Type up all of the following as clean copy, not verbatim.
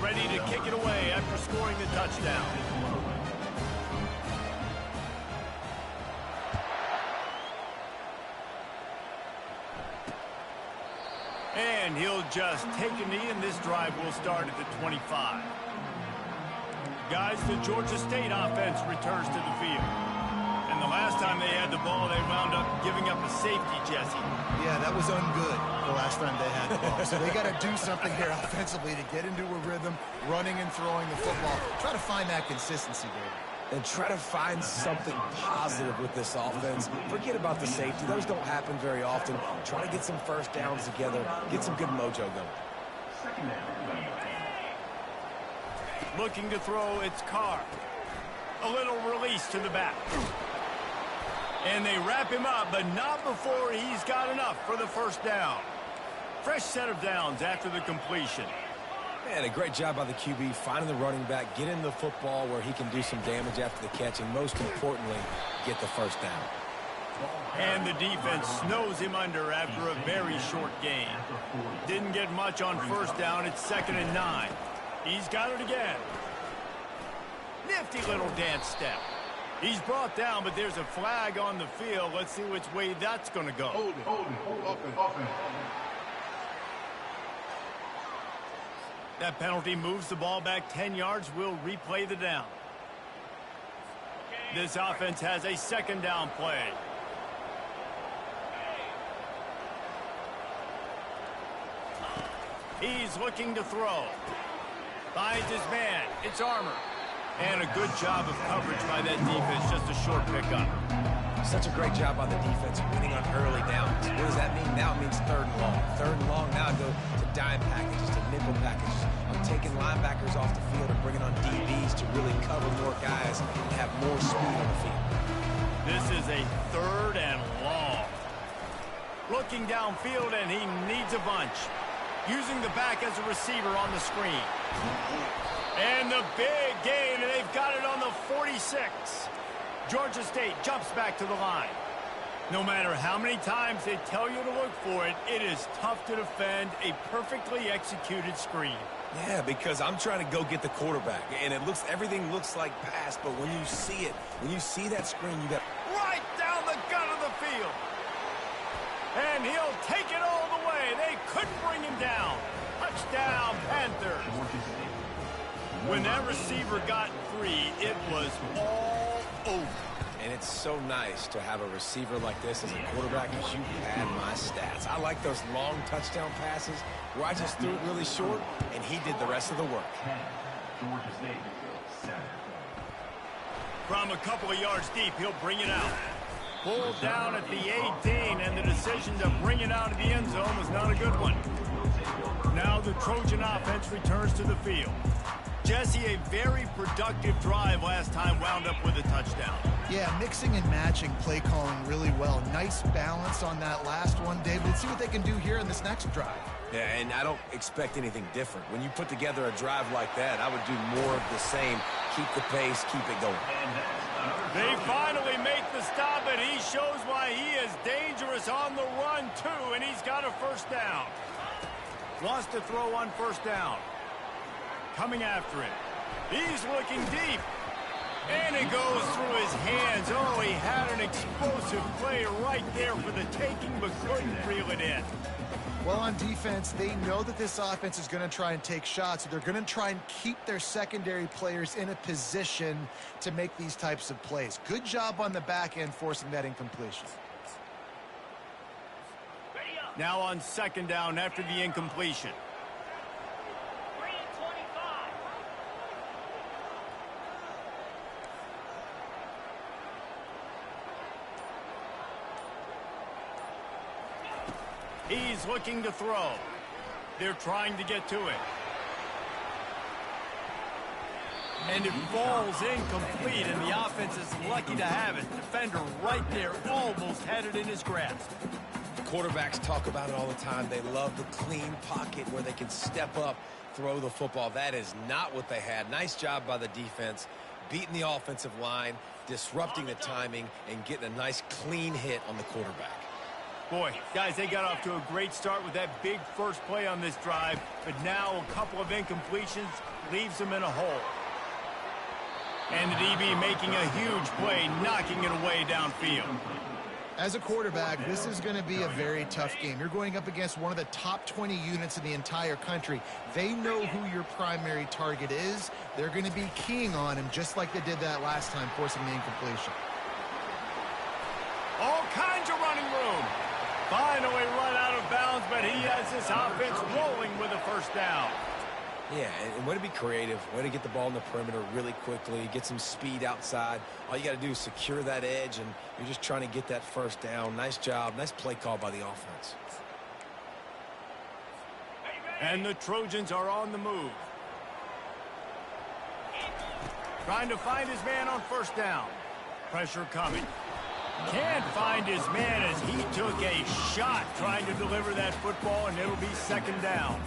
ready to kick it away after scoring the touchdown. And he'll just take a knee, and this drive will start at the 25. Guys, the Georgia State offense returns to the field. And the last time they had the ball, they wound up giving up a safety, Jesse. Yeah, that was ungood the last time they had the ball. So they got to do something here offensively to get into a rhythm, running and throwing the football. Try to find that consistency, David. And try to find something positive with this offense. Forget about the safety. Those don't happen very often. Try to get some first downs together. Get some good mojo going. Looking to throw, it's Carr. A little release to the back. And they wrap him up, but not before he's got enough for the first down. Fresh set of downs after the completion. Man, a great job by the QB, finding the running back, getting the football where he can do some damage after the catch, and most importantly, get the first down. And the defense snows him under after a very short gain. Didn't get much on first down. It's 2nd and 9. He's got it again. Nifty little dance step. He's brought down, but there's a flag on the field. Let's see which way that's going to go. Hold it. That penalty moves the ball back 10 yards. We'll replay the down. This offense has a 2nd down play. He's looking to throw. Finds his man. It's Armour. And a good job of coverage by that defense. Just a short pickup. Such a great job on the defense, winning on early downs. What does that mean? Now it means 3rd and long. 3rd and long, now I go to dime packages, to nickel packages. I'm taking linebackers off the field and bringing on DBs to really cover more guys and have more speed on the field. This is a 3rd and long. Looking downfield, and he needs a bunch. Using the back as a receiver on the screen. And the big gain, and they've got it on the 46. Georgia State jumps back to the line. No matter how many times they tell you to look for it, it is tough to defend a perfectly executed screen. Yeah, because I'm trying to go get the quarterback, and everything looks like pass, but when you see it, when you see that screen, you got right down the gut of the field. And he'll take it all the way. They couldn't bring him down. Touchdown, Panthers. When that receiver got free, it was all over. And it's so nice to have a receiver like this as a quarterback because you pad my stats. I like those long touchdown passes where I just threw it really short, and he did the rest of the work. From a couple of yards deep, he'll bring it out. Pulled down at the 18, and the decision to bring it out of the end zone was not a good one. Now the Trojan offense returns to the field. Jesse, a very productive drive last time, wound up with a touchdown. Yeah, mixing and matching play calling really well. Nice balance on that last one, David. Let's see what they can do here in this next drive. Yeah, and I don't expect anything different. When you put together a drive like that, I would do more of the same. Keep the pace, keep it going. They finally make the stop, and he shows why he is dangerous on the run, too, and he's got a first down. Wants to throw on first down. Coming after him. He's looking deep. And it goes through his hands. Oh, he had an explosive play right there for the taking, but couldn't reel it in. Well, on defense, they know that this offense is going to try and take shots. So they're going to try and keep their secondary players in a position to make these types of plays. Good job on the back end forcing that incompletion. Now on 2nd down after the incompletion. He's looking to throw. They're trying to get to it. And it falls incomplete, and the offense is lucky to have it. Defender right there, almost had it in his grasp. Quarterbacks talk about it all the time. They love the clean pocket where they can step up, throw the football. That is not what they had. Nice job by the defense, beating the offensive line, disrupting the timing, and getting a nice clean hit on the quarterback. Boy, guys, they got off to a great start with that big first play on this drive, but now a couple of incompletions leaves them in a hole. And the DB making a huge play, knocking it away downfield. As a quarterback, this is going to be a very tough game. You're going up against one of the top 20 units in the entire country. They know who your primary target is. They're going to be keying on him just like they did that last time, forcing the incompletion. All kinds of running room. Finally run out of bounds, but he has this offense rolling with a first down. Yeah, and way to be creative, way to get the ball in the perimeter really quickly, get some speed outside. All you got to do is secure that edge, and you're just trying to get that first down. Nice job, nice play call by the offense. And the Trojans are on the move. Trying to find his man on first down. Pressure coming. Can't find his man as he took a shot trying to deliver that football, and it'll be second down.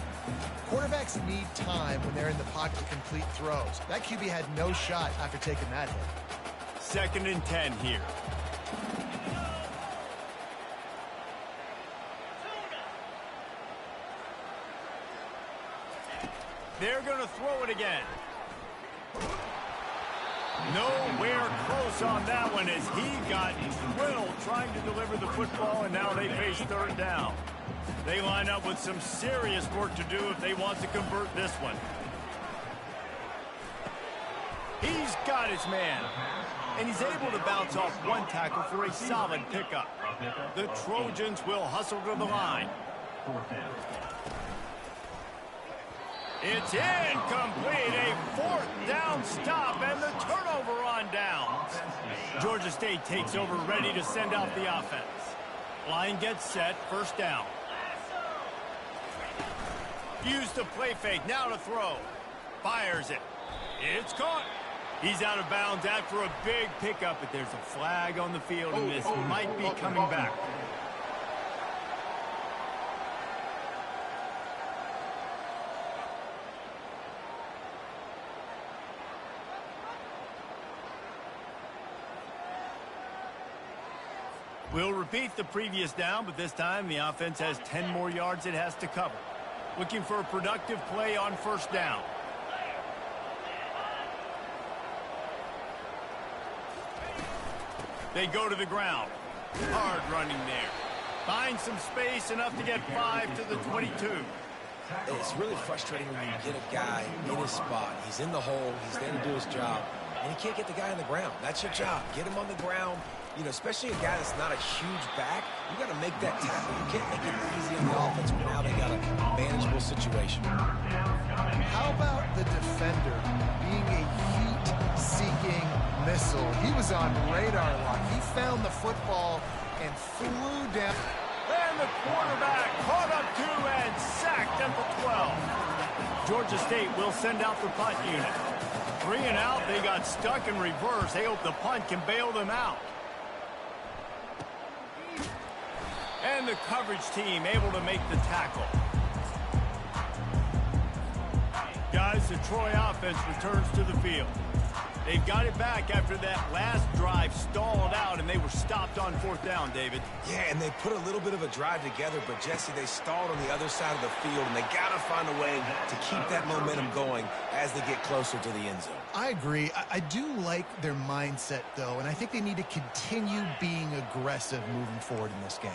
Quarterbacks need time when they're in the pocket to complete throws. That QB had no shot after taking that hit. 2nd and 10 here. They're going to throw it again. Nowhere close on that one as he got drilled trying to deliver the football, and now they face 3rd down. They line up with some serious work to do if they want to convert this one. He's got his man, and he's able to bounce off one tackle for a solid pickup. The Trojans will hustle to the line. It's incomplete, a 4th down stop, and the turnover on downs. Georgia State takes over, ready to send out the offense. Line gets set, 1st down. Used the play fake, now to throw. Fires it. It's caught. He's out of bounds after a big pickup, but there's a flag on the field, and this might be coming back. We'll repeat the previous down, but this time the offense has 10 more yards it has to cover. Looking for a productive play on 1st down. They go to the ground. Hard running there. Finds some space, enough to get 5 to the 22. It's really frustrating when you get a guy in his spot. He's in the hole. He's there to do his job. And you can't get the guy on the ground. That's your job. Get him on the ground. You know, especially a guy that's not a huge back, you got to make that tackle. You can't make it easy on the offense when now they got a manageable situation. How about the defender being a heat-seeking missile? He was on radar lock. He found the football and flew down. And the quarterback caught up to and sacked at the 12. Georgia State will send out the punt unit. 3 and out, they got stuck in reverse. They hope the punt can bail them out. And the coverage team able to make the tackle. Guys, the Troy offense returns to the field. They've got it back after that last drive stalled out, and they were stopped on 4th down, David. Yeah, and they put a little bit of a drive together, but, Jesse, they stalled on the other side of the field, and they got to find a way to keep that momentum going as they get closer to the end zone. I agree. I do like their mindset, though, and I think they need to continue being aggressive moving forward in this game.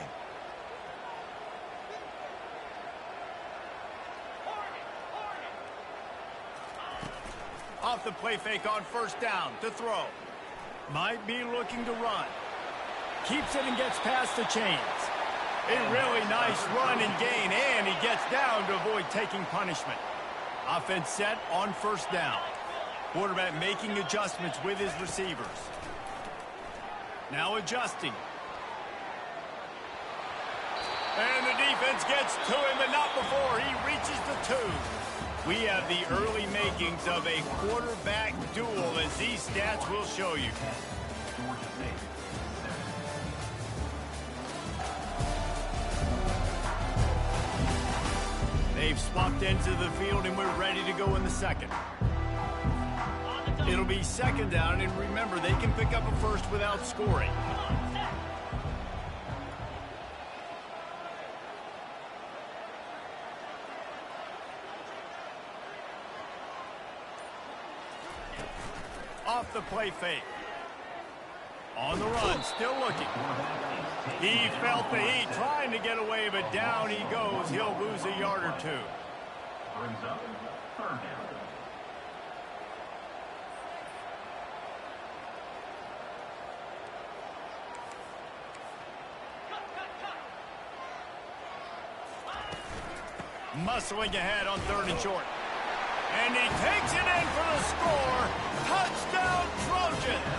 Off the play fake on 1st down to throw. Might be looking to run. Keeps it and gets past the chains. A really nice run and gain, and he gets down to avoid taking punishment. Offense set on 1st down. Quarterback making adjustments with his receivers. Now adjusting. And the defense gets to him, but not before he reaches the 2. We have the early makings of a quarterback duel, as these stats will show you. They've swapped ends of the field, and we're ready to go in the 2nd. It'll be 2nd down, and remember, they can pick up a first without scoring. Off the play fake. On the run, still looking. He felt the heat, trying to get away, but down he goes. He'll lose a yard or two. Brings up third down. Muscling ahead on 3rd and short. And he takes it in for the score. Touchdown, Trojans!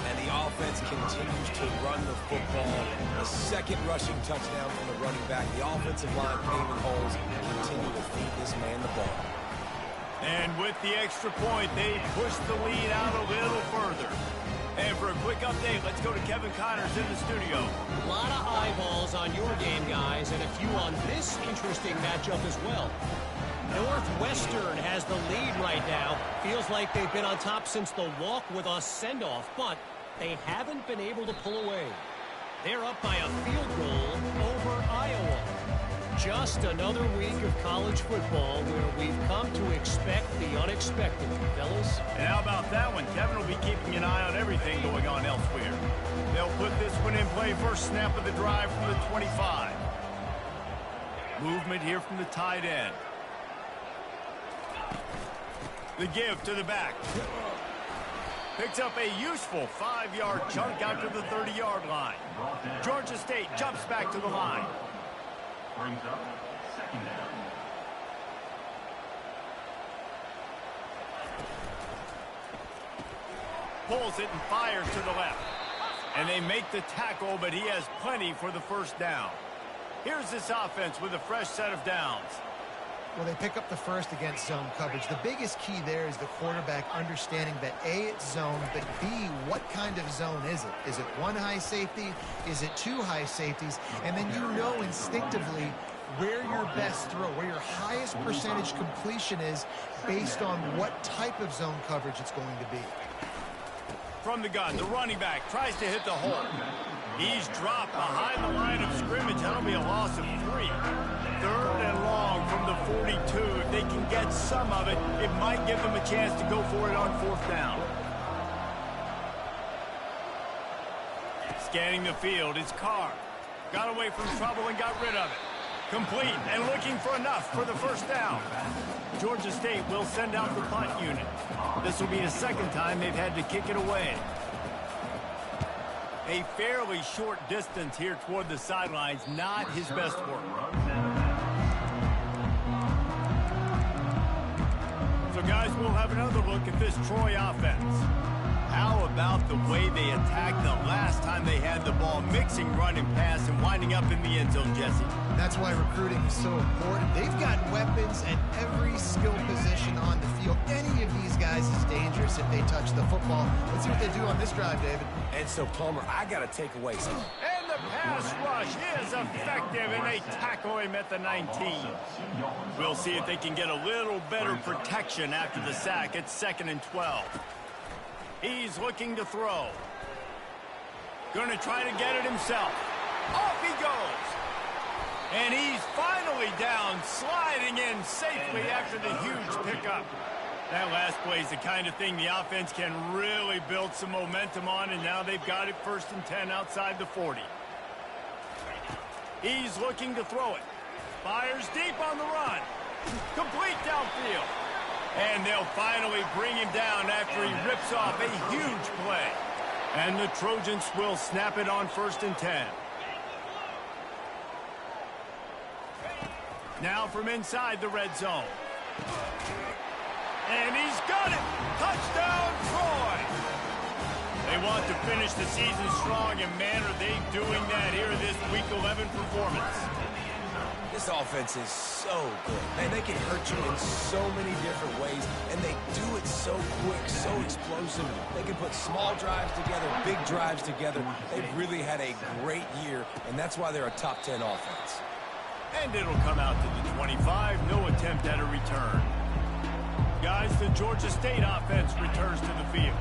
And the offense continues to run the football. A second rushing touchdown from the running back. The offensive line paving holes continue to feed this man the ball. And with the extra point, they push the lead out a little further. And for a quick update, let's go to Kevin Connors in the studio. A lot of eyeballs on your game, guys, and a few on this interesting matchup as well. Northwestern has the lead right now. Feels like they've been on top since the walk with us send-off, but they haven't been able to pull away. They're up by a field goal over Iowa. Just another week of college football where we've come to expect the unexpected, fellas. And how about that one? Kevin will be keeping an eye on everything going on elsewhere. They'll put this one in play first snap of the drive from the 25. Movement here from the tight end. The give to the back. Picks up a useful 5-yard chunk out to the 30-yard line. Georgia State jumps back to the line. Brings up second down. Pulls it and fires to the left. And they make the tackle, but he has plenty for the first down. Here's this offense with a fresh set of downs. Well, they pick up the first against zone coverage. The biggest key there is the quarterback understanding that A, it's zone, but B, what kind of zone is it? Is it one high safety? Is it two high safeties? And then you know instinctively where your best throw, where your highest percentage completion is based on what type of zone coverage it's going to be. From the gun, the running back tries to hit the hole. He's dropped behind the line of scrimmage. That'll be a loss of 3. 3rd and long from the 42. If they can get some of it, it might give them a chance to go for it on 4th down. Scanning the field, it's Carr. Got away from trouble and got rid of it. Complete and looking for enough for the first down. Georgia State will send out the punt unit. This will be the second time they've had to kick it away. A fairly short distance here toward the sidelines, not his best work. So guys, we'll have another look at this Troy offense. How about the way they attacked the last time they had the ball, mixing run and pass and winding up in the end zone, Jesse? That's why recruiting is so important. They've got weapons at every skill position on the field. Any of these guys is dangerous if they touch the football. Let's see what they do on this drive, David. And so, Palmer, I got to take away something. And the pass rush is effective, and they tackle him at the 19. We'll see if they can get a little better protection after the sack. It's 2nd and 12. He's looking to throw. Going to try to get it himself. Off he goes. And he's finally down, sliding in safely after the huge pickup. That last play is the kind of thing the offense can really build some momentum on, and now they've got it 1st and 10 outside the 40. He's looking to throw it. Fires deep on the run. Complete downfield. And they'll finally bring him down after he rips off a huge play. And the Trojans will snap it on 1st and 10. Now from inside the red zone. And he's got it! Touchdown, Troy! They want to finish the season strong, and man, are they doing that here in this Week 11 performance. This offense is so good. Man, they can hurt you in so many different ways, and they do it so quick, so explosive. They can put small drives together, big drives together. They've really had a great year, and that's why they're a top 10 offense. And it'll come out to the 25. No attempt at a return. Guys, the Georgia State offense returns to the field.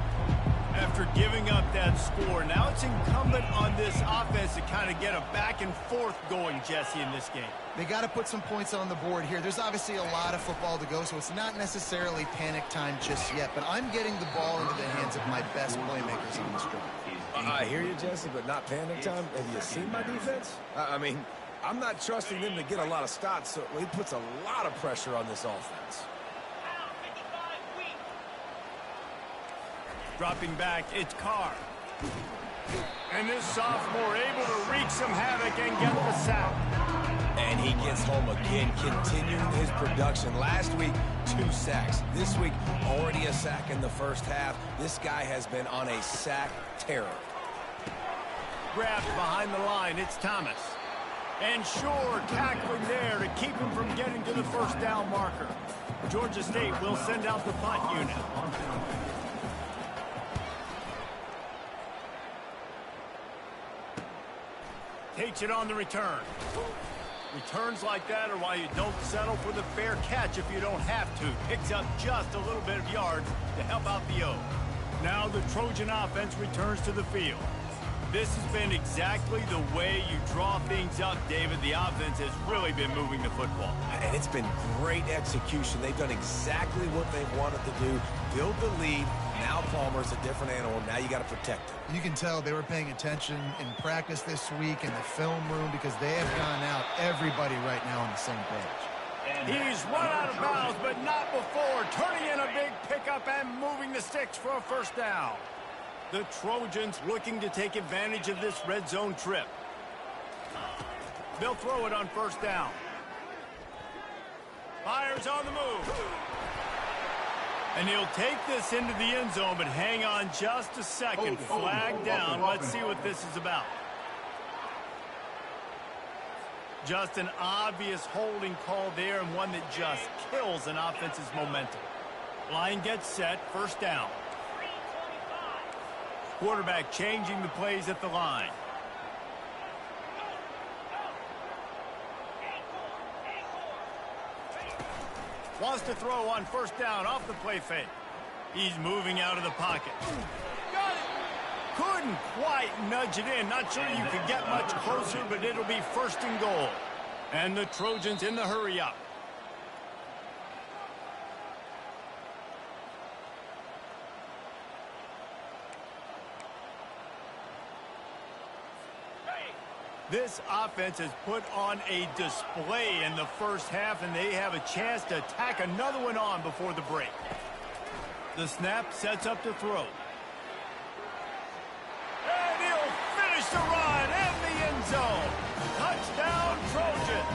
After giving up that score, now it's incumbent on this offense to kind of get a back and forth going, Jesse, in this game. They got to put some points on the board here. There's obviously a lot of football to go, so it's not necessarily panic time just yet, but I'm getting the ball into the hands of my best playmakers on this drive. I hear you, Jesse, but not panic time. Have you seen my defense? I mean, I'm not trusting them to get a lot of stops, so it puts a lot of pressure on this offense. Dropping back, it's Carr. And this sophomore able to wreak some havoc and get the sack. And he gets home again, continuing his production. Last week, 2 sacks. This week, already a sack in the first half. This guy has been on a sack terror. Grabbed behind the line, it's Thomas. And Shore tackling there to keep him from getting to the first down marker. Georgia State will send out the punt unit. Takes it on the return. Returns like that are why you don't settle for the fair catch if you don't have to. Picks up just a little bit of yards to help out the O. Now the Trojan offense returns to the field. This has been exactly the way you draw things up, David. The offense has really been moving the football. And it's been great execution. They've done exactly what they've wanted to do. Build the lead. Now Palmer's a different animal. Now you got to protect him. You can tell they were paying attention in practice this week in the film room because they have gone out, everybody right now on the same page. He's run out of bounds, but not before. Turning in a big pickup and moving the sticks for a first down. The Trojans looking to take advantage of this red zone trip. They'll throw it on first down. Fires on the move. And he'll take this into the end zone, but hang on just a second. Flag down. Let's see what this is about. Just an obvious holding call there, and one that just kills an offense's momentum. Line gets set, first down. Quarterback changing the plays at the line. Wants to throw on first down off the play fake. He's moving out of the pocket. Got it. Couldn't quite nudge it in. Not sure you could get much closer, but it'll be first and goal. And the Trojans in the hurry up. This offense has put on a display in the first half, and they have a chance to tack another one on before the break. The snap sets up to throw. And he'll finish the run in the end zone. Touchdown, Trojans.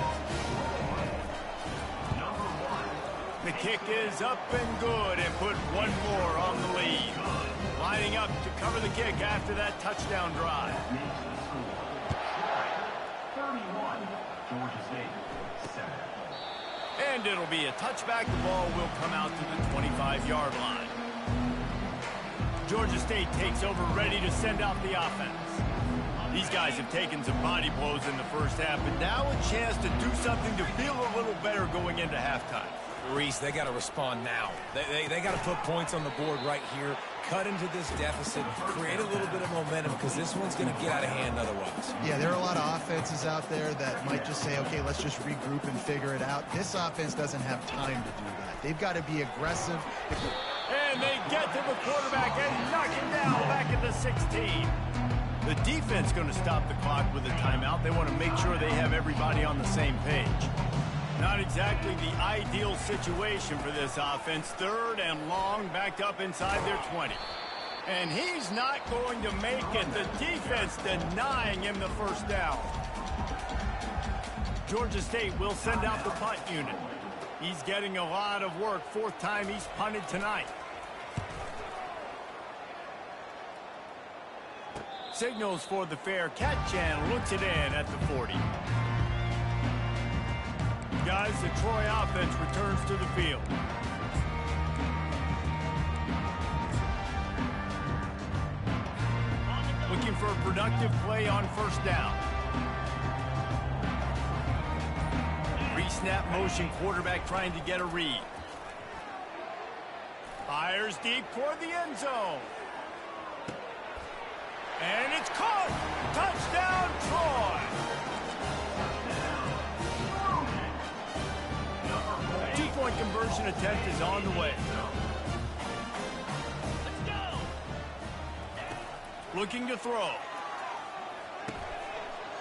The kick is up and good and put one more on the lead. Lining up to cover the kick after that touchdown drive. 31, Georgia State, 7. And it'll be a touchback. The ball will come out to the 25-yard line. Georgia State takes over, ready to send out the offense. These guys have taken some body blows in the first half, but now a chance to do something to feel a little better going into halftime. Reese, they got to respond now. They got to put points on the board right here, cut into this deficit, create a little bit of momentum, because this one's going to get out of hand otherwise. Yeah, there are a lot of offenses out there that might just say, okay, let's just regroup and figure it out. This offense doesn't have time to do that. They've got to be aggressive. And they get to the quarterback and knock him down back at the 16. The defense going to stop the clock with a timeout. They want to make sure they have everybody on the same page. Not exactly the ideal situation for this offense. Third and long, backed up inside their 20. And he's not going to make it. The defense denying him the first down. Georgia State will send out the punt unit. He's getting a lot of work. Fourth time he's punted tonight. Signals for the fair catch and looks it in at the 40. Guys, the Troy offense returns to the field. Looking for a productive play on first down. Pre-snap motion, quarterback trying to get a read. Fires deep toward the end zone. And it's caught. Touchdown, Troy. 2-point conversion attempt is on the way. Looking to throw.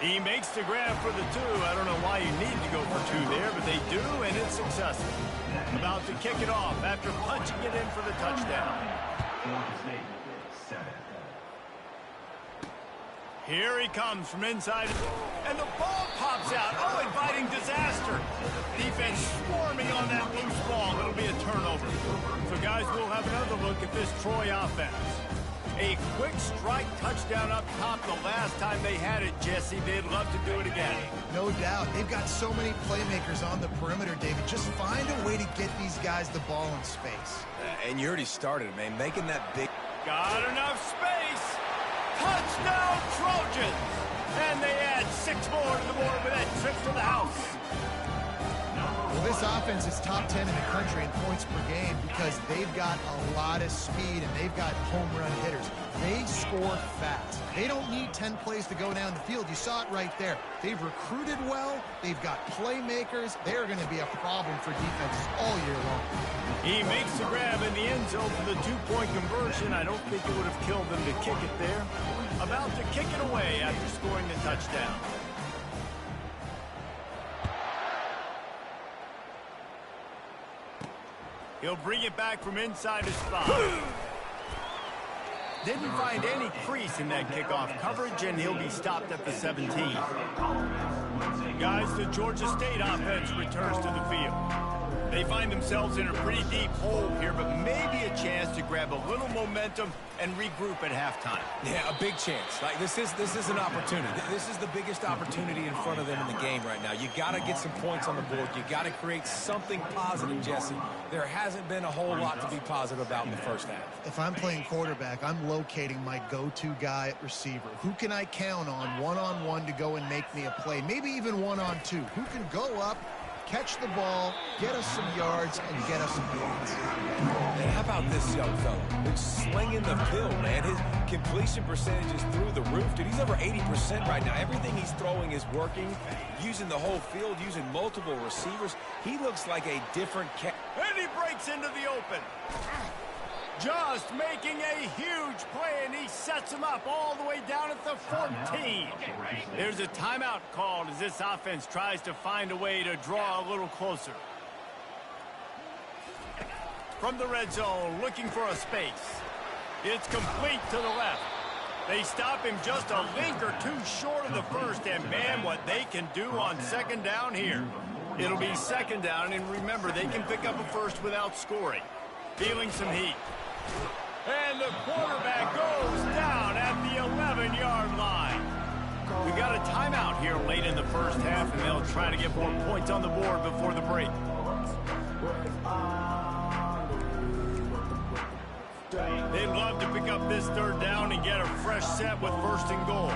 He makes the grab for the 2. I don't know why you need to go for 2 there, but they do, and it's successful. About to kick it off after punching it in for the touchdown. Here he comes from inside, and the ball pops out. Oh, inviting disaster. Defense swarming on that loose ball. It'll be a turnover. So, guys, we'll have another look at this Troy offense. A quick strike touchdown up top the last time they had it, Jesse. They'd love to do it again. No doubt. They've got so many playmakers on the perimeter, David. Just find a way to get these guys the ball in space. And you already started, man, making that big... Got enough space. Touchdown, Trojans. And they add 6 more to the board with that trip to the house. Well, this offense is top 10 in the country in points per game because they've got a lot of speed and they've got home run hitters. They score fast. They don't need 10 plays to go down the field. You saw it right there. They've recruited well. They've got playmakers. They're going to be a problem for defenses all year long. He makes the grab in the end zone for the 2-point conversion. I don't think it would have killed them to kick it there. About to kick it away after scoring the touchdown. He'll bring it back from inside his spot. Didn't find any crease in that kickoff coverage, and he'll be stopped at the 17. Guys, the Georgia State offense returns to the field. They find themselves in a pretty deep hole here, but maybe a chance to grab a little momentum and regroup at halftime. Yeah, a big chance. Like this is an opportunity. This is the biggest opportunity in front of them in the game right now. You got to get some points on the board. You got to create something positive, Jesse. There hasn't been a whole lot to be positive about in the first half. If I'm playing quarterback, I'm locating my go-to guy at receiver. Who can I count on one-on-one to go and make me a play? Maybe even one-on-two. Who can go up, catch the ball, get us some yards, and get us some points. And how about this young fella? He's slinging the pill, man. His completion percentage is through the roof. Dude, he's over 80% right now. Everything he's throwing is working, using the whole field, using multiple receivers. He looks like a different cat. And he breaks into the open. Just making a huge play, and he sets him up all the way down at the 14. There's a timeout called as this offense tries to find a way to draw a little closer. From the red zone, looking for a space. It's complete to the left. They stop him just a link or two short of the first, and man, what they can do on second down here. It'll be second down, and remember, they can pick up a first without scoring. Feeling some heat. And the quarterback goes down at the 11-yard line. We got a timeout here late in the first half, and they'll try to get more points on the board before the break. They'd love to pick up this third down and get a fresh set with first and goal.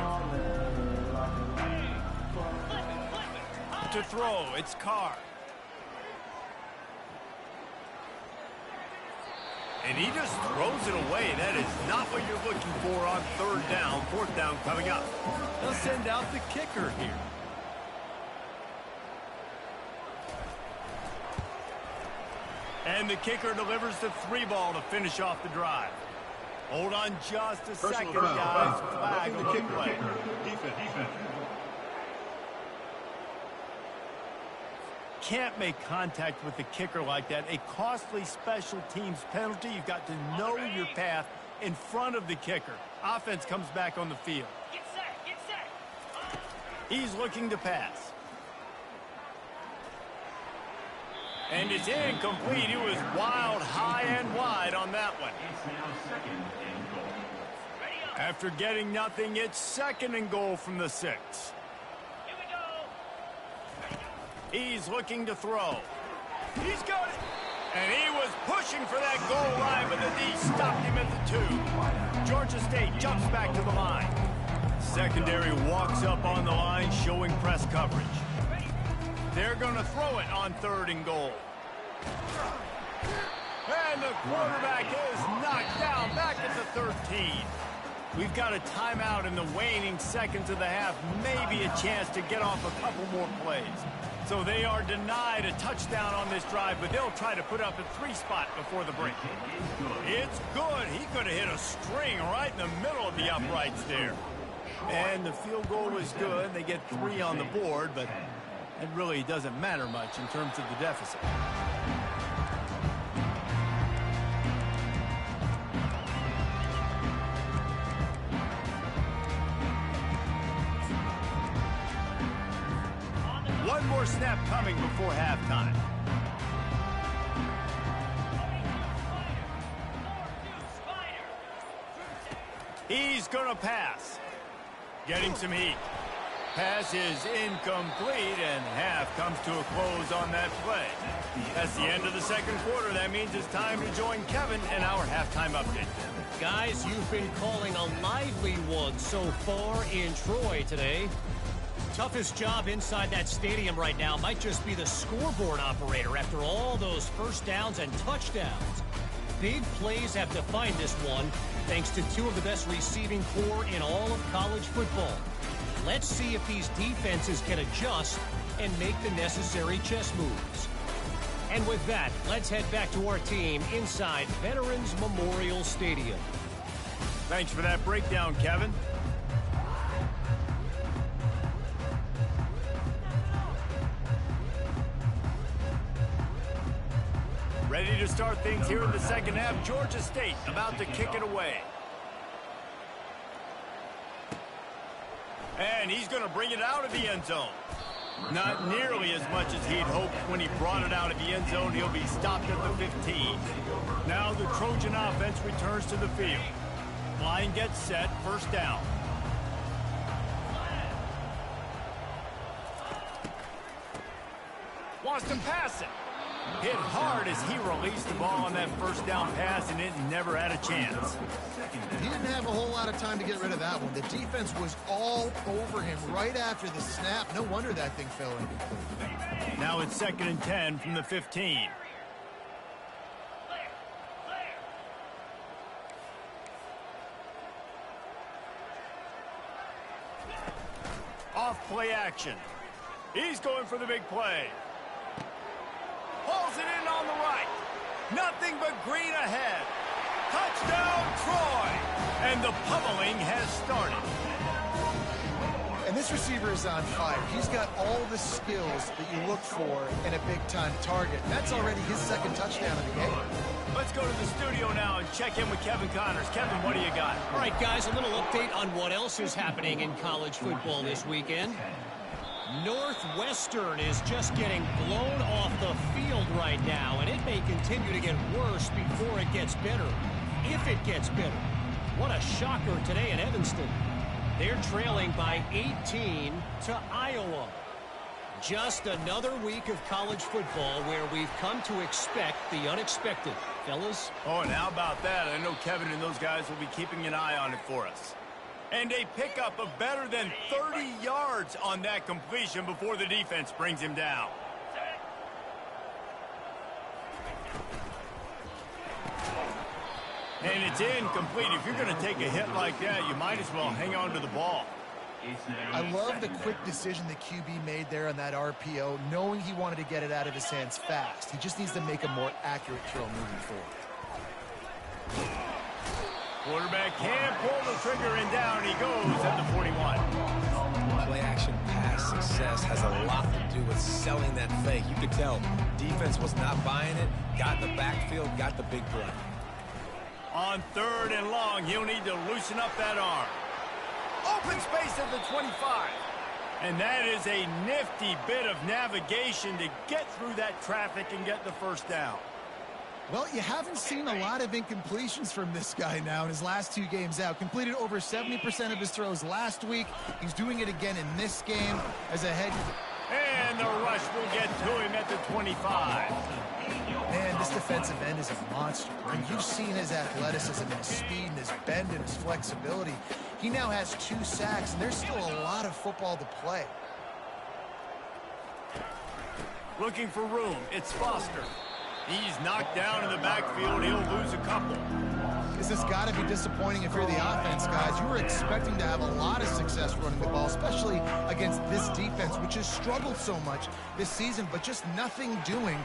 To throw, it's Carr. And he just throws it away. That is not what you're looking for on third down. Fourth down coming up. They'll send out the kicker here. And the kicker delivers the 3-ball to finish off the drive. Hold on just a second, guys. Flag on the play. Defense. Can't make contact with the kicker like that. A costly special teams penalty. You've got to know your path in front of the kicker. Offense comes back on the field. Get set. He's looking to pass. And it's incomplete. He was wild, high and wide on that one. It's now second and goal. After getting nothing, it's second and goal from the 6. Here we go. He's looking to throw. He's got it. And he was pushing for that goal line, but the D stopped him at the 2. Georgia State jumps back to the line. Secondary walks up on the line, showing press coverage. They're going to throw it on third and goal. And the quarterback is knocked down back at the 13. We've got a timeout in the waning seconds of the half. Maybe a chance to get off a couple more plays. So they are denied a touchdown on this drive, but they'll try to put up a 3-spot before the break. It's good. He could have hit a string right in the middle of the uprights there. And the field goal is good. They get 3 on the board, but it really doesn't matter much in terms of the deficit. One more snap coming before halftime. He's going to pass. Getting some heat. Pass is incomplete, and half comes to a close on that play. That's the end of the second quarter. That means it's time to join Kevin in our halftime update. Guys, you've been calling a lively one so far in Troy today. Toughest job inside that stadium right now might just be the scoreboard operator after all those first downs and touchdowns. Big plays have defined this one, thanks to 2 of the best receiving corps in all of college football. Let's see if these defenses can adjust and make the necessary chess moves. And with that, let's head back to our team inside Veterans Memorial Stadium. Thanks for that breakdown, Kevin. Ready to start things here in the second half. Georgia State about to kick it away. And he's going to bring it out of the end zone. Not nearly as much as he'd hoped when he brought it out of the end zone. He'll be stopped at the 15. Now the Trojan offense returns to the field. Line gets set, first down. Wants to pass it. Hit hard as he released the ball on that first down pass, and it never had a chance. He didn't have a whole lot of time to get rid of that one. The defense was all over him right after the snap. No wonder that thing fell incomplete. Now it's 2nd and 10 from the 15. Off play action. He's going for the big play. Pulls it in on the right. Nothing but green ahead. Touchdown, Troy! And the pummeling has started. And this receiver is on fire. He's got all the skills that you look for in a big-time target. That's already his 2nd touchdown of the game. Let's go to the studio now and check in with Kevin Connors. Kevin, what do you got? All right, guys, a little update on what else is happening in college football this weekend. Northwestern is just getting blown off the field right now, and it may continue to get worse before it gets better, if it gets better. What a shocker today in Evanston. They're trailing by 18 to Iowa. Just another week of college football where we've come to expect the unexpected. Fellas? Oh, and how about that? I know Kevin and those guys will be keeping an eye on it for us. And a pickup of better than 30 yards on that completion before the defense brings him down. And it's incomplete. If you're going to take a hit like that, you might as well hang on to the ball. I love the quick decision the QB made there on that RPO, knowing he wanted to get it out of his hands fast. He just needs to make a more accurate throw moving forward. Quarterback can't pull the trigger, and down he goes at the 41. Play-action pass success has a lot to do with selling that fake. You could tell defense was not buying it, got in the backfield, got the big play. On 3rd and long, he'll need to loosen up that arm. Open space at the 25. And that is a nifty bit of navigation to get through that traffic and get the first down. Well, you haven't seen a lot of incompletions from this guy now in his last 2 games out. Completed over 70% of his throws last week. He's doing it again in this game as a head. And the rush will get to him at the 25. Man, this defensive end is a monster. And you've seen his athleticism and his speed and his bend and his flexibility. He now has 2 sacks, and there's still a lot of football to play. Looking for room. It's Foster. He's knocked down in the backfield. He'll lose a couple. This has got to be disappointing if you're the offense, guys. You were expecting to have a lot of success running the ball, especially against this defense, which has struggled so much this season, but just nothing doing.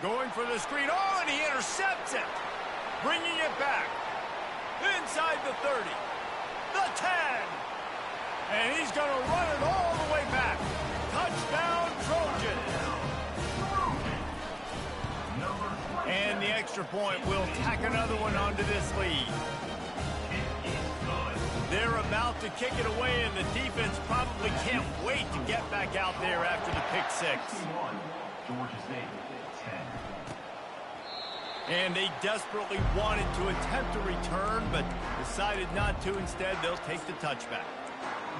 Going for the screen. Oh, and he intercepts it. Bringing it back. Inside the 30. The 10. And he's going to run it all the way back. Touchdown, Trojans. And the extra point will tack another one onto this lead. They're about to kick it away, and the defense probably can't wait to get back out there after the pick six. Georgia State, 10. And they desperately wanted to attempt a return, but decided not to. Instead, they'll take the touchback.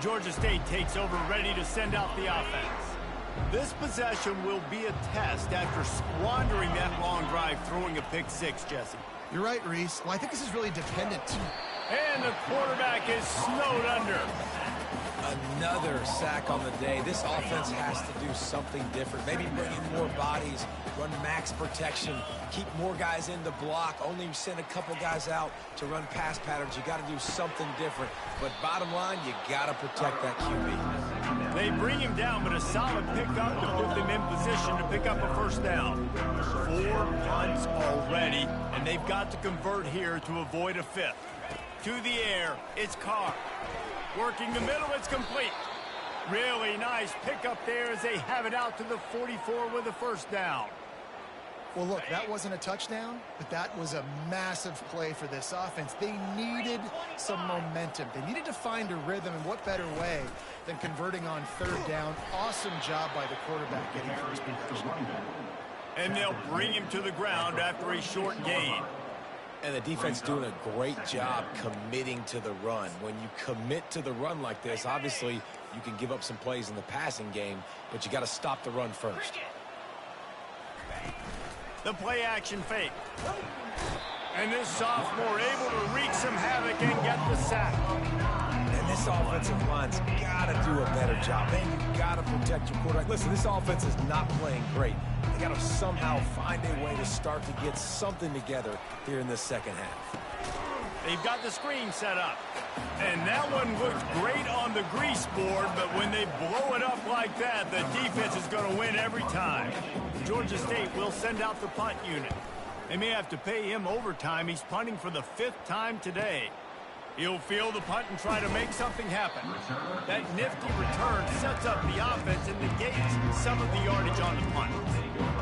Georgia State takes over, ready to send out the offense. This possession will be a test after squandering that long drive, throwing a pick six, Jesse. You're right, Reese. Well, I think this is really dependent. And the quarterback is snowed under. Another sack on the day. This offense has to do something different. Maybe bring in more bodies, run max protection, keep more guys in the block, only send a couple guys out to run pass patterns. You got to do something different. But bottom line, you got to protect that QB. They bring him down, but a solid pickup to put them in position to pick up a first down. 4 punts already, and they've got to convert here to avoid a fifth. To the air, it's Carr. Working the middle, it's complete. Really nice pickup there as they have it out to the 44 with a first down. Well, look, that wasn't a touchdown, but that was a massive play for this offense. They needed some momentum. They needed to find a rhythm, and what better way than converting on third down. Awesome job by the quarterback getting first possession. And they'll bring him to the ground after a short gain. And the defense doing a great job committing to the run. When you commit to the run like this, obviously you can give up some plays in the passing game, but you got to stop the run first. The play action fake. And this sophomore able to wreak some havoc and get the sack. And this offensive line's got to do a better job. Man, you got to protect your quarterback. Listen, this offense is not playing great. They got to somehow find a way to start to get something together here in the second half. They've got the screen set up. And that one looked great on the grease board, but when they blow it up like that, the defense is going to win every time. Georgia State will send out the punt unit. They may have to pay him overtime. He's punting for the 5th time today. He'll field the punt and try to make something happen. That nifty return sets up the offense and negates some of the yardage on the punt.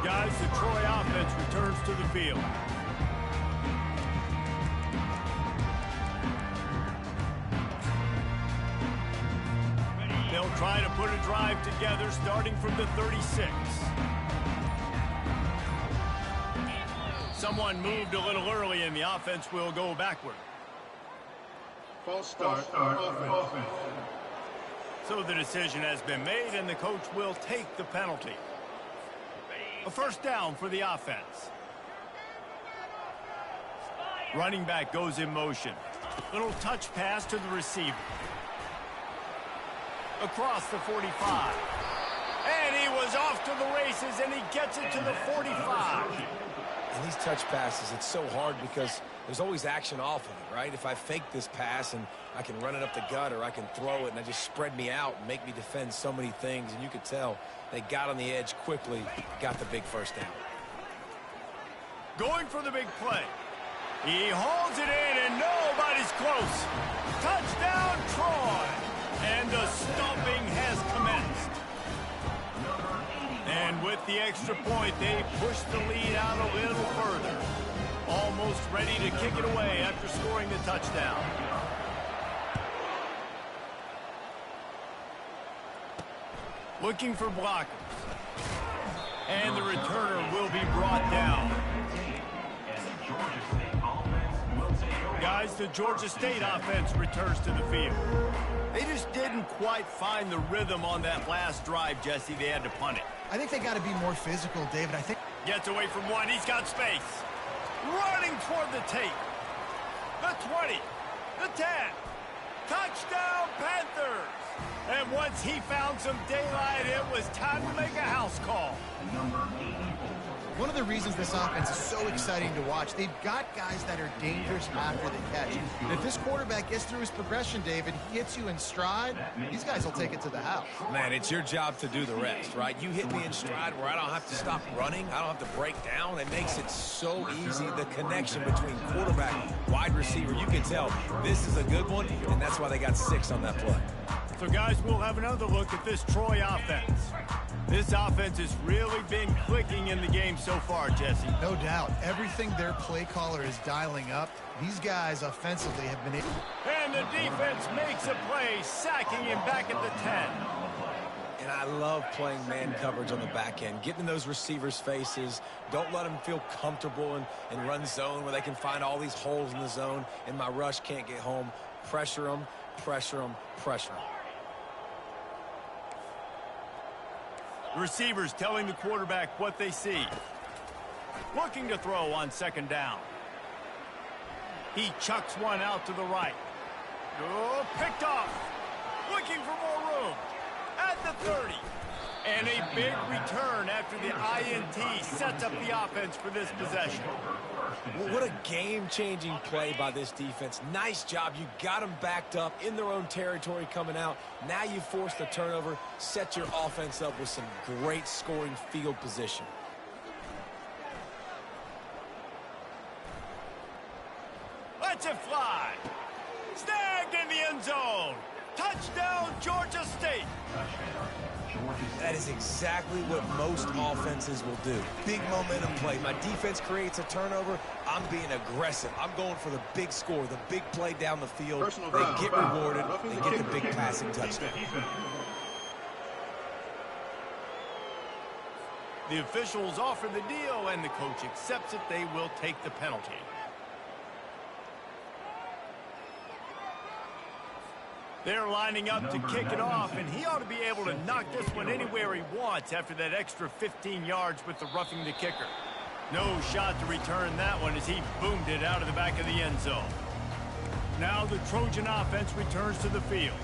Guys, the Troy offense returns to the field. They'll try to put a drive together starting from the 36. Someone moved a little early and the offense will go backward. False start, offense. So the decision has been made and the coach will take the penalty. A first down for the offense. Running back goes in motion. Little touch pass to the receiver. Across the 45. And he was off to the races and he gets it to the 45. And these touch passes, it's so hard because there's always action off of it, right? If I fake this pass and I can run it up the gut or I can throw it and I just spread me out and make me defend so many things, and you could tell they got on the edge quickly, got the big first down. Going for the big play. He hauls it in and nobody's close. Touchdown, Troy. And the stomping has commenced. And with the extra point, they push the lead out a little further. Almost ready to kick it away after scoring the touchdown. Looking for blockers. And the returner will be brought down. Guys, the Georgia State offense returns to the field. They just didn't quite find the rhythm on that last drive, Jesse. They had to punt it. I think they got to be more physical, David. I think Gets away from one. He's got space. Running toward the tape. The 20. The 10. Touchdown, Panthers. And once he found some daylight, it was time to make a house call. One of the reasons this offense is so exciting to watch, they've got guys that are dangerous after the catch. And if this quarterback gets through his progression, David, he hits you in stride, these guys will take it to the house. Man, it's your job to do the rest, right? You hit me in stride where I don't have to stop running. I don't have to break down. It makes it so easy. The connection between quarterback, wide receiver, you can tell this is a good one, and that's why they got 6 on that play. So, guys, we'll have another look at this Troy offense. This offense has really been clicking in the game so far, Jesse. No doubt. Everything their play caller is dialing up, these guys offensively have been able. And the defense makes a play, sacking him back at the 10. And I love playing man coverage on the back end, getting in those receivers' faces. Don't let them feel comfortable in run zone where they can find all these holes in the zone and my rush can't get home. Pressure them, pressure them, pressure them. The receivers telling the quarterback what they see. Looking to throw on second down. He chucks one out to the right. Oh, picked off. Looking for more room. At the 30. And a big return after the INT sets up the offense for this possession. Well, what a game-changing play by this defense. Nice job. You got them backed up in their own territory coming out. Now you force the turnover, set your offense up with some great scoring field position. Lets it fly. Snagged in the end zone. Touchdown, Georgia State. That is exactly what most offenses will do. Big momentum play. My defense creates a turnover. I'm being aggressive. I'm going for the big score, the big play down the field. They get rewarded. They get the big passing touchdown. The officials offer the deal, and the coach accepts it. They will take the penalty. They're lining up to kick it off, and he ought to be able to knock this one anywhere he wants after that extra 15 yards with the roughing the kicker. No shot to return that one as he boomed it out of the back of the end zone. Now the Trojan offense returns to the field.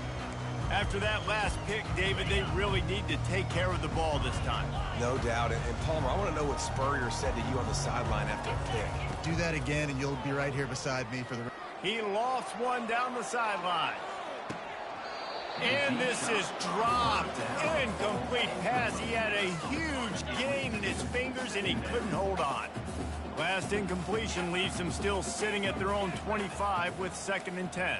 After that last pick, David, they really need to take care of the ball this time. No doubt. And Palmer, I want to know what Spurrier said to you on the sideline after a pick. Do that again, and you'll be right here beside me for the... He lofts one down the sideline. And this is dropped. Incomplete pass. He had a huge gain in his fingers, and he couldn't hold on. Last incompletion leaves them still sitting at their own 25 with 2nd and 10.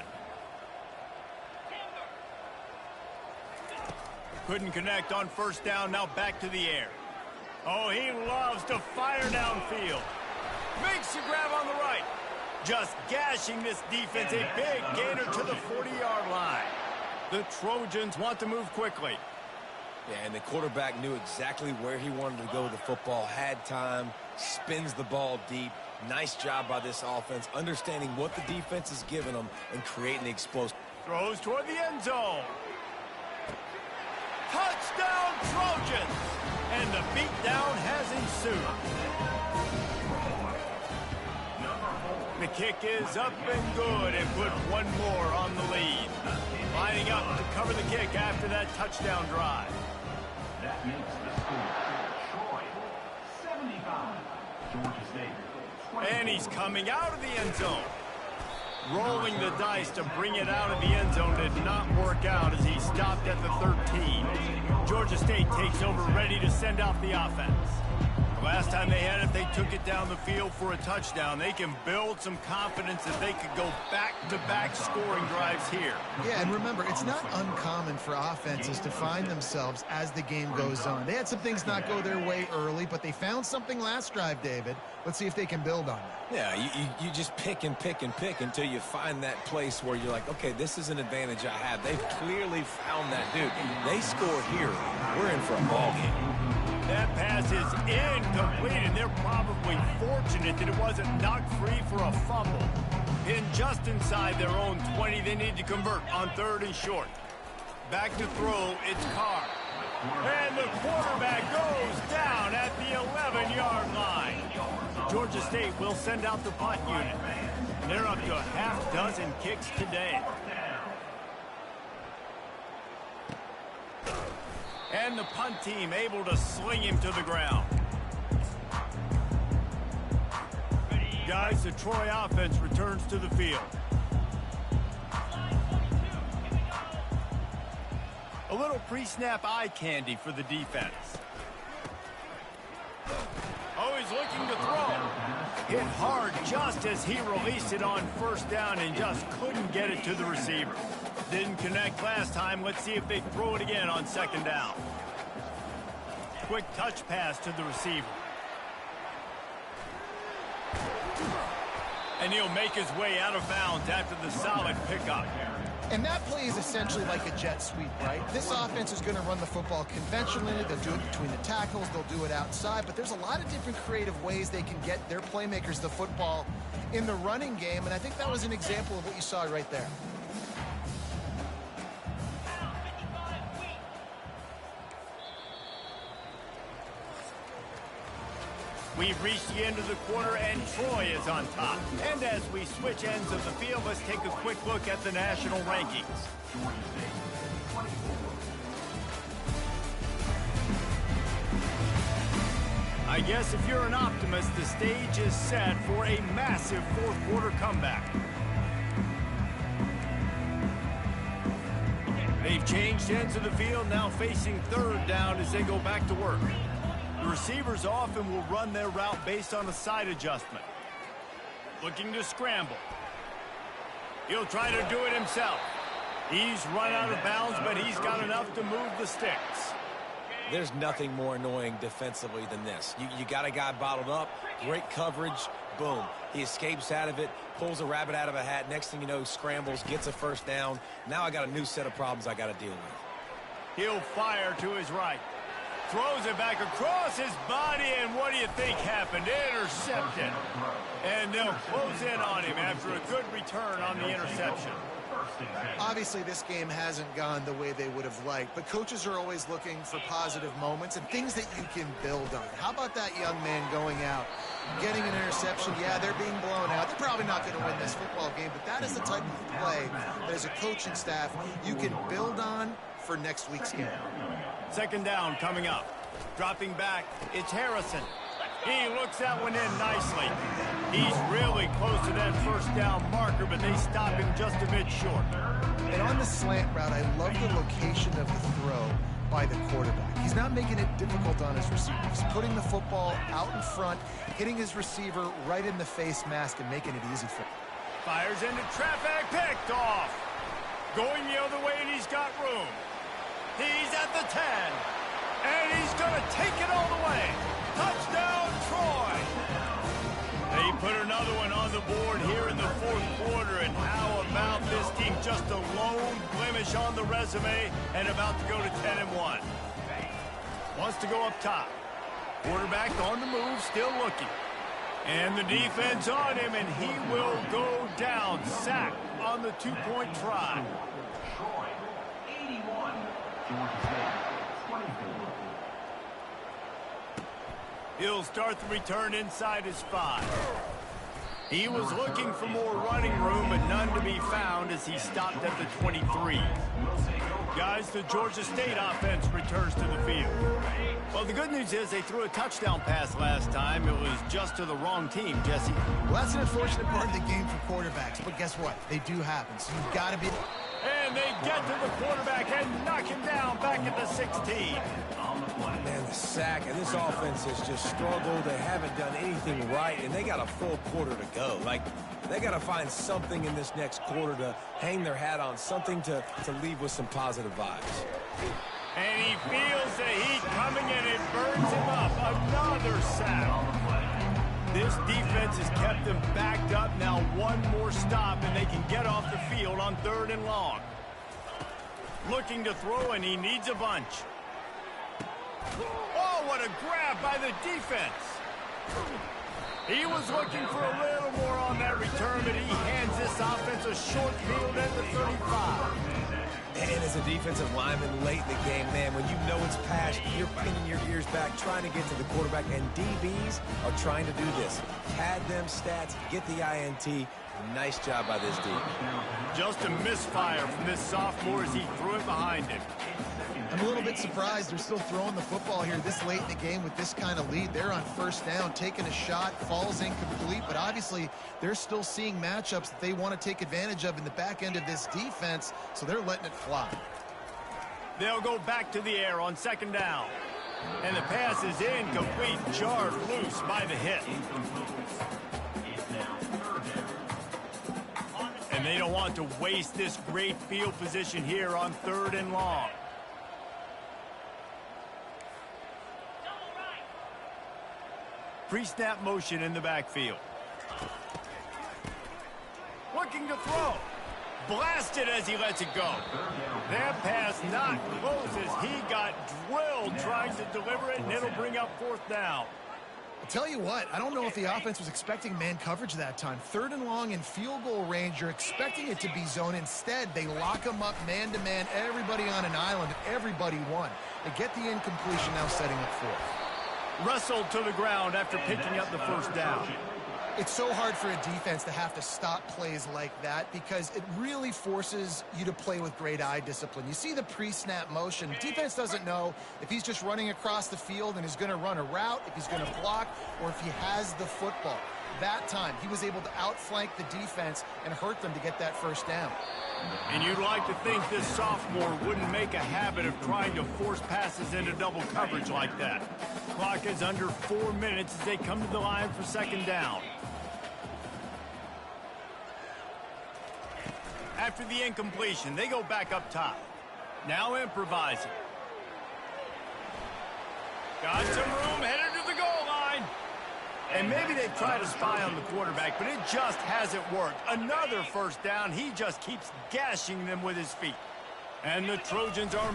Couldn't connect on first down. Now back to the air. Oh, he loves to fire downfield. Makes the grab on the right. Just gashing this defense. A big gainer to the 40-yard line. The Trojans want to move quickly. Yeah, and the quarterback knew exactly where he wanted to go with the football, had time, spins the ball deep. Nice job by this offense, understanding what the defense is giving them and creating the explosive. Throws toward the end zone. Touchdown, Trojans! And the beatdown has ensued. The kick is up and good and put one more on the lead. Lining up to cover the kick after that touchdown drive. That makes the score Troy 75, Georgia State 24. And he's coming out of the end zone. Rolling the dice to bring it out of the end zone did not work out as he stopped at the 13. Georgia State takes over, ready to send out the offense. The last time they had it, they took it down the field for a touchdown. They can build some confidence that they could go back-to-back scoring drives here. Yeah, and remember, it's not uncommon for offenses to find themselves as the game goes on. They had some things not go their way early, but they found something last drive, David. Let's see if they can build on that. Yeah, you just pick and pick and pick until you find that place where you're like, okay, this is an advantage I have. They've clearly found that, dude. They score here. We're in for a ball game. That pass is incomplete, and they're probably fortunate that it wasn't knocked free for a fumble. Pinned just inside their own 20, they need to convert on 3rd and short. Back to throw, it's Carr. And the quarterback goes down at the 11-yard line. Georgia State will send out the punt unit. They're up to a half dozen kicks today. And the punt team able to sling him to the ground. Guys, the Troy offense returns to the field. A little pre-snap eye candy for the defense. Oh, he's looking to throw. Hit hard just as he released it on first down and just couldn't get it to the receiver. Didn't connect last time. Let's see if they throw it again on second down. Quick touch pass to the receiver. And he'll make his way out of bounds after the solid pickup. And that play is essentially like a jet sweep, right? This offense is going to run the football conventionally. They'll do it between the tackles. They'll do it outside. But there's a lot of different creative ways they can get their playmakers the football in the running game. And I think that was an example of what you saw right there. We've reached the end of the quarter, and Troy is on top. And as we switch ends of the field, let's take a quick look at the national rankings. I guess if you're an optimist, the stage is set for a massive fourth-quarter comeback. They've changed ends of the field, now facing third down as they go back to work. The receivers often will run their route based on a side adjustment. Looking to scramble. He'll try to do it himself. He's run out of bounds, but he's got enough to move the sticks. There's nothing more annoying defensively than this. You got a guy bottled up, great coverage, boom. He escapes out of it, pulls a rabbit out of a hat. Next thing you know, scrambles, gets a first down. Now I got a new set of problems I got to deal with. He'll fire to his right. Throws it back across his body, and what do you think happened? Intercepted. And they'll close in on him after a good return on the interception. Obviously, this game hasn't gone the way they would have liked, but coaches are always looking for positive moments and things that you can build on. How about that young man going out, getting an interception? Yeah, they're being blown out. They're probably not going to win this football game, but that is the type of play that as a coaching staff you can build on for next week's game. Second down coming up. Dropping back, it's Harrison. He looks that one in nicely. He's really close to that first down marker, but they stop him just a bit short. And on the slant route, I love the location of the throw by the quarterback. He's not making it difficult on his receiver. He's putting the football out in front, hitting his receiver right in the face mask and making it easy for him. Fires into traffic, picked off. Going the other way, and he's got room. He's at the 10, and he's going to take it all the way. Touchdown, Troy! They put another one on the board here in the fourth quarter, and how about this team? Just a lone blemish on the resume and about to go to 10-1. Wants to go up top. Quarterback on the move, still looking. And the defense on him, and he will go down. Sack on the two-point try. Troy, 81. Georgia State, 24. He'll start the return inside his 5. He was looking for more running room, but none to be found as he stopped at the 23. Guys, the Georgia State offense returns to the field. Well, the good news is they threw a touchdown pass last time. It was just to the wrong team, Jesse. Well, that's an unfortunate part of the game for quarterbacks, but guess what? They do happen, so you've got to be... And they get to the quarterback and knock him down back at the 16. Man, the sack, and this offense has just struggled. They haven't done anything right, and they got a full quarter to go. Like, they got to find something in this next quarter to hang their hat on, something to leave with some positive vibes. And he feels the heat coming, and it burns him up. Another sack. This defense has kept them backed up. Now one more stop, and they can get off the field on 3rd and long. Looking to throw, and he needs a bunch. Oh, what a grab by the defense. He was looking for a little more on that return, but he hands this offense a short field at the 35. And as a defensive lineman late in the game, man, when you know it's past, you're pinning your ears back, trying to get to the quarterback, and DBs are trying to do this. Pad them stats, get the INT. Nice job by this dude. Just a misfire from this sophomore as he threw it behind him. I'm a little bit surprised they're still throwing the football here this late in the game with this kind of lead. They're on first down, taking a shot, falls incomplete, but obviously they're still seeing matchups that they want to take advantage of in the back end of this defense, so they're letting it fly. They'll go back to the air on second down. And the pass is incomplete, jarred loose by the hit. And they don't want to waste this great field position here on 3rd and long. Pre-snap motion in the backfield. Looking to throw. Blasted as he lets it go. That pass not close as he got drilled trying to deliver it, and it'll bring up 4th down. I'll tell you what, I don't know if the offense was expecting man coverage that time. 3rd and long in field goal range, you're expecting it to be zone. Instead, they lock them up man-to-man, everybody on an island, and everybody won. They get the incompletion, now setting up 4th. Wrestled to the ground after picking up the 1st down. It's so hard for a defense to have to stop plays like that because it really forces you to play with great eye discipline. You see the pre-snap motion. Defense doesn't know if he's just running across the field and is going to run a route, if he's going to block, or if he has the football. That time, he was able to outflank the defense and hurt them to get that 1st down. And you'd like to think this sophomore wouldn't make a habit of trying to force passes into double coverage like that. Clock is under 4 minutes as they come to the line for 2nd down. After the incompletion, they go back up top. Now improvising. Got some room, headed to the goal line. And maybe they try to spy on the quarterback, but it just hasn't worked. Another 1st down. He just keeps gashing them with his feet. And the Trojans are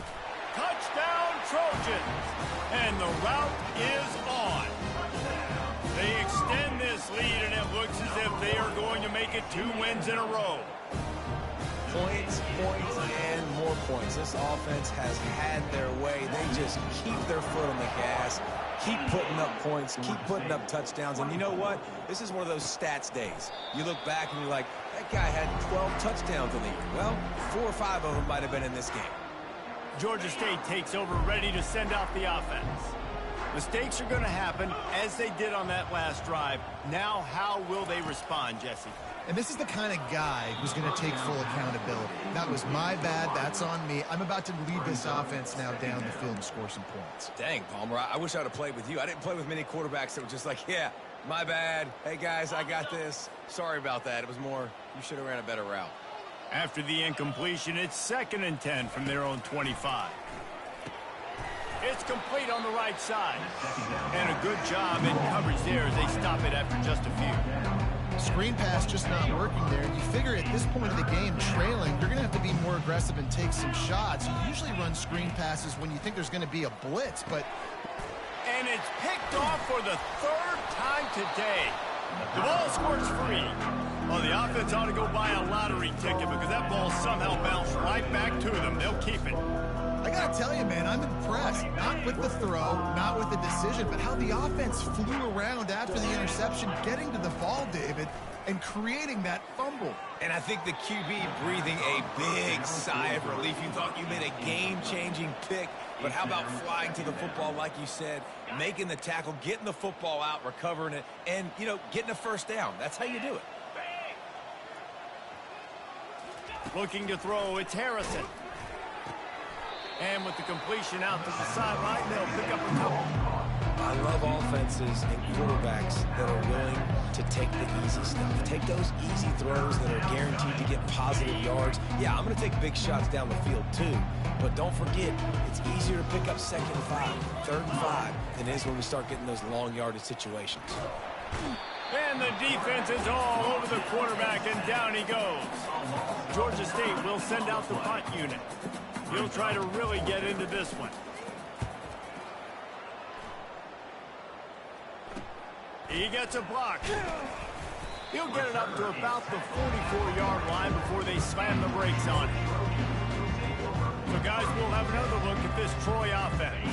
touchdown Trojans. And the route is on. They extend this lead, and it looks as if they are going to make it 2 wins in a row. Points, and more points. This offense has had their way. They just keep their foot on the gas, keep putting up points, keep putting up touchdowns. And you know what? This is one of those stats days. You look back and you're like, that guy had 12 touchdowns in the year. Well, 4 or 5 of them might have been in this game. Georgia State takes over, ready to send out the offense. Mistakes are going to happen, as they did on that last drive. Now, how will they respond, Jesse? And this is the kind of guy who's going to take full accountability. That was my bad. That's on me. I'm about to lead this offense now down the field and score some points. Dang, Palmer, I wish I would have played with you. I didn't play with many quarterbacks that were just like, yeah, my bad. Hey, guys, I got this. Sorry about that. It was more, you should have ran a better route. After the incompletion, it's 2nd and 10 from their own 25. It's complete on the right side. And a good job in coverage there as they stop it after just a few. Screen pass just not working there. You figure at this point of the game, trailing, you're going to have to be more aggressive and take some shots. You usually run screen passes when you think there's going to be a blitz, but... And it's picked off for the 3rd time today. The ball scores free. Well, the offense ought to go buy a lottery ticket because that ball somehow bounced right back to them. They'll keep it. I got to tell you, man, I'm impressed. Not with the throw, not with the decision, but how the offense flew around after the interception, getting to the ball, David, and creating that fumble. And I think the QB breathing a big sigh of relief. You thought you made a game-changing pick, but how about flying to the football, like you said, making the tackle, getting the football out, recovering it, and, you know, getting a 1st down. That's how you do it. Looking to throw, it's Harrison. And with the completion out to the sideline, they'll pick up a couple. I love offenses and quarterbacks that are willing to take the easy stuff. Take those easy throws that are guaranteed to get positive yards. Yeah, I'm going to take big shots down the field too. But don't forget, it's easier to pick up 2nd and 5, 3rd and 5 than it is when we start getting those long yardage situations. And the defense is all over the quarterback, and down he goes. Georgia State will send out the punt unit. He'll try to really get into this one. He gets a block. He'll get it up to about the 44-yard line before they slam the brakes on him. So, guys, we'll have another look at this Troy offense.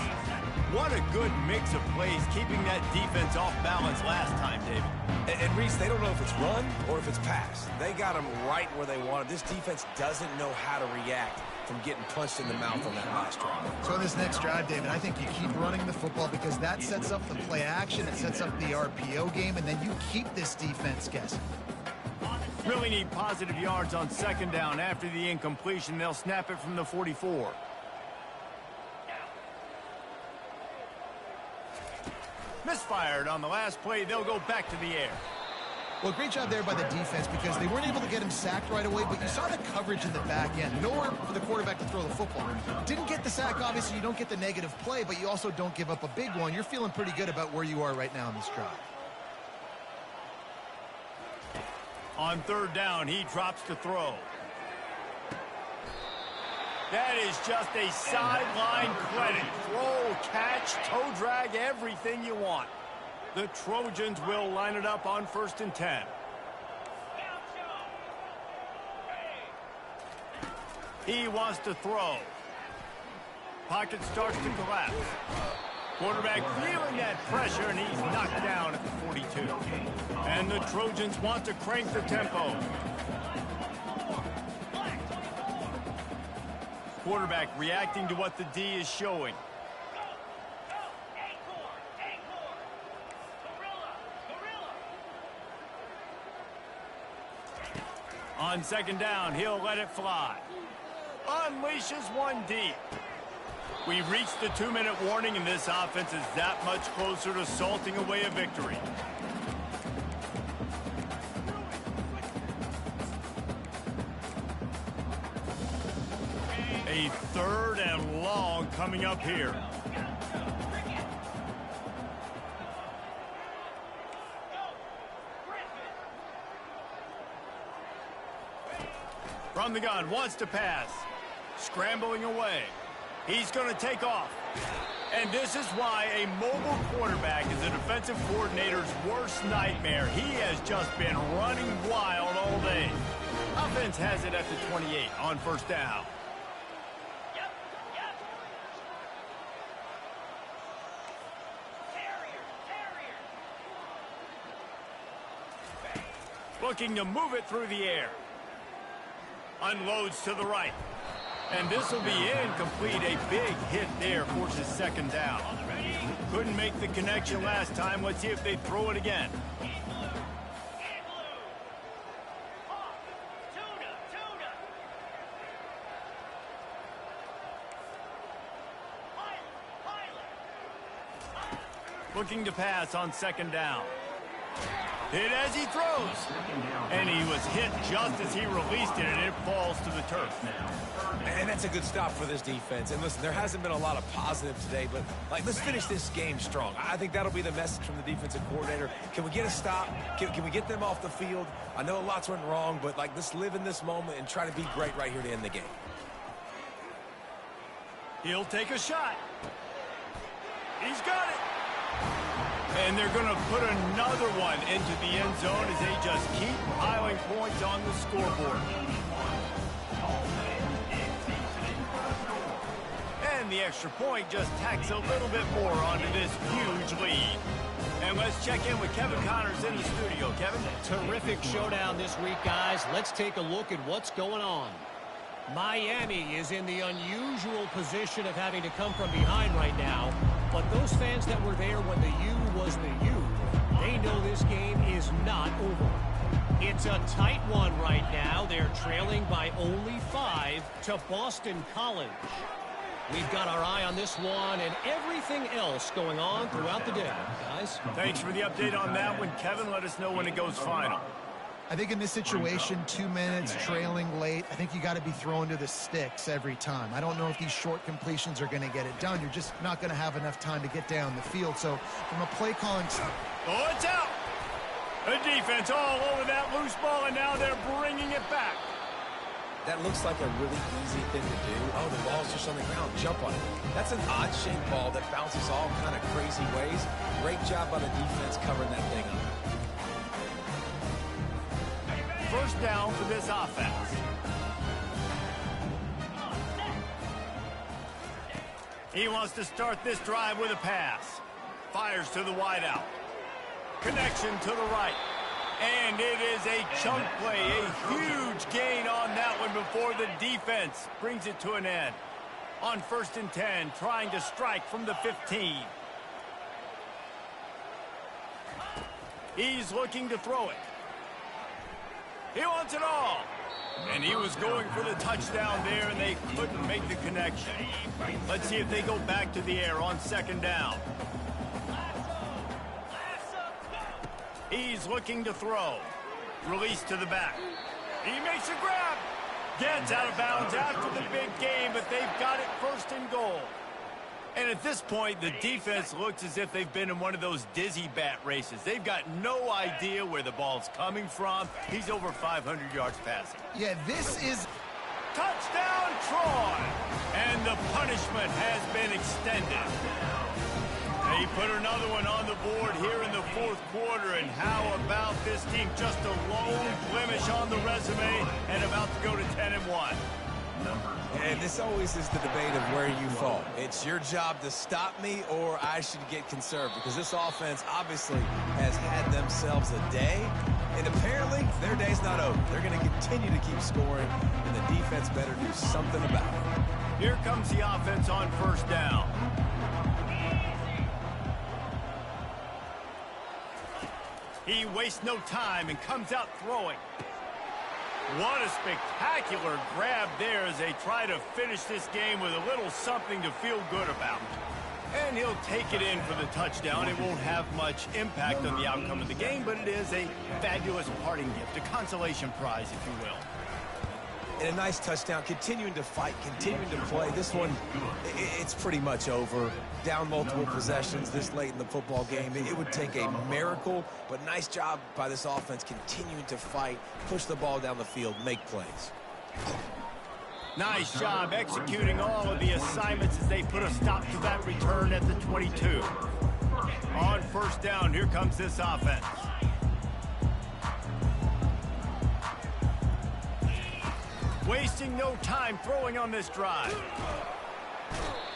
What a good mix of plays, keeping that defense off balance last time, David. And Reese, they don't know if it's run or if it's pass. They got them right where they want them. This defense doesn't know how to react from getting punched in the mouth on that last drive. So in this next drive, David, I think you keep running the football because that sets up the play action, it sets up the RPO game, and then you keep this defense guessing. Really need positive yards on second down. After the incompletion, they'll snap it from the 44. Misfired on the last play. They'll go back to the air. Well, great job there by the defense because they weren't able to get him sacked right away, but you saw the coverage in the back end. Nowhere for the quarterback to throw the football. Didn't get the sack, obviously. You don't get the negative play, but you also don't give up a big one. You're feeling pretty good about where you are right now in this drive. On third down, he drops to throw. That is just a sideline credit. Throw, catch, toe drag, everything you want. The Trojans will line it up on 1st and 10. He wants to throw. Pocket starts to collapse. Quarterback feeling that pressure, and he's knocked down at the 42. And the Trojans want to crank the tempo. Quarterback reacting to what the D is showing. On second down, he'll let it fly. Unleashes one deep. We've reached the 2-minute warning, and this offense is that much closer to salting away a victory. A 3rd and long coming up here. From the gun, wants to pass. Scrambling away. He's going to take off. And this is why a mobile quarterback is a defensive coordinator's worst nightmare. He has just been running wild all day. Offense has it at the 28 on 1st down. Looking to move it through the air. Unloads to the right. And this will be incomplete. A big hit there forces 2nd down. Couldn't make the connection last time. Let's see if they throw it again. Looking to pass on 2nd down. Hit as he throws. And he was hit just as he released it, and it falls to the turf. And that's a good stop for this defense. And listen, there hasn't been a lot of positive today, but let's finish this game strong. I think that'll be the message from the defensive coordinator. Can we get a stop? Can we get them off the field? I know lots went wrong, but let's live in this moment and try to be great right here to end the game. He'll take a shot. He's got it. And they're going to put another one into the end zone as they just keep piling points on the scoreboard. And the extra point just tacks a little bit more onto this huge lead. And let's check in with Kevin Connors in the studio. Kevin? Terrific showdown this week, guys. Let's take a look at what's going on. Miami is in the unusual position of having to come from behind right now. But those fans that were there when the U was the U, they know this game is not over. It's a tight one right now. They're trailing by only 5 to Boston College. We've got our eye on this one and everything else going on throughout the day, guys. Thanks for the update on that one, Kevin. Let us know when it goes final. I think in this situation, 2 minutes, trailing late, I think you got to be throwing to the sticks every time. I don't know if these short completions are going to get it done. You're just not going to have enough time to get down the field. So from a play calling... Oh, it's out! The defense all over that loose ball, and now they're bringing it back. That looks like a really easy thing to do. Oh, the ball's just on the ground. Jump on it. That's an odd-shaped ball that bounces all kind of crazy ways. Great job by the defense covering that thing up. 1st down for this offense. He wants to start this drive with a pass. Fires to the wideout. Connection to the right. And it is a chunk play, a huge gain on that one before the defense brings it to an end. On 1st and 10, trying to strike from the 15. He's looking to throw it. He wants it all. And he was going for the touchdown there, and they couldn't make the connection. Let's see if they go back to the air on 2nd down. He's looking to throw. Release to the back. He makes a grab. Gets out of bounds after the big game, but they've got it 1st and goal. And at this point, the defense looks as if they've been in one of those dizzy bat races. They've got no idea where the ball's coming from. He's over 500 yards passing. Yeah, this is... Touchdown, Troy! And the punishment has been extended. They put another one on the board here in the 4th quarter, and how about this team? Just a lone blemish on the resume and about to go to 10-1. And this always is the debate of where you fall. It's your job to stop me, or I should get conserved, because this offense obviously has had themselves a day, and apparently their day's not over. They're going to continue to keep scoring, and the defense better do something about it. Here comes the offense on 1st down. He wastes no time and comes out throwing. What a spectacular grab there as they try to finish this game with a little something to feel good about. And he'll take it in for the touchdown. It won't have much impact on the outcome of the game, but it is a fabulous parting gift, a consolation prize, if you will. And a nice touchdown, continuing to fight, continuing to play. This one, it's pretty much over. Down multiple possessions this late in the football game. It would take a miracle, but nice job by this offense continuing to fight, push the ball down the field, make plays. Nice job executing all of the assignments as they put a stop to that return at the 22. On 1st down, here comes this offense. Wasting no time throwing on this drive.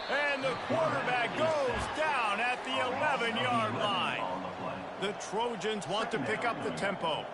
And the quarterback goes down at the 11-yard line. The Trojans want to pick up the tempo.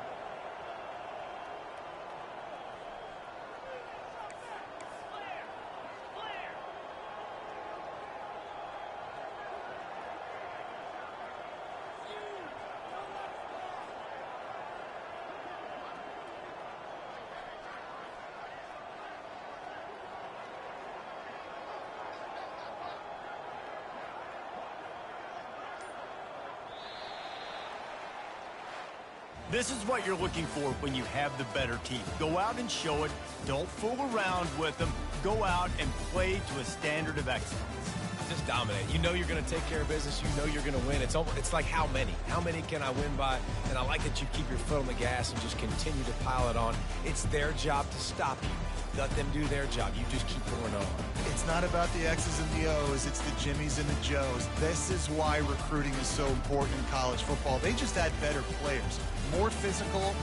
This is what you're looking for when you have the better team. Go out and show it. Don't fool around with them. Go out and play to a standard of excellence. Just dominate. You know you're going to take care of business. You know you're going to win. It's like how many? How many can I win by? And I like that you keep your foot on the gas and just continue to pile it on. It's their job to stop you. Let them do their job. You just keep going on. It's not about the X's and the O's. It's the Jimmies and the Joes. This is why recruiting is so important in college football. They just had better players, more physical,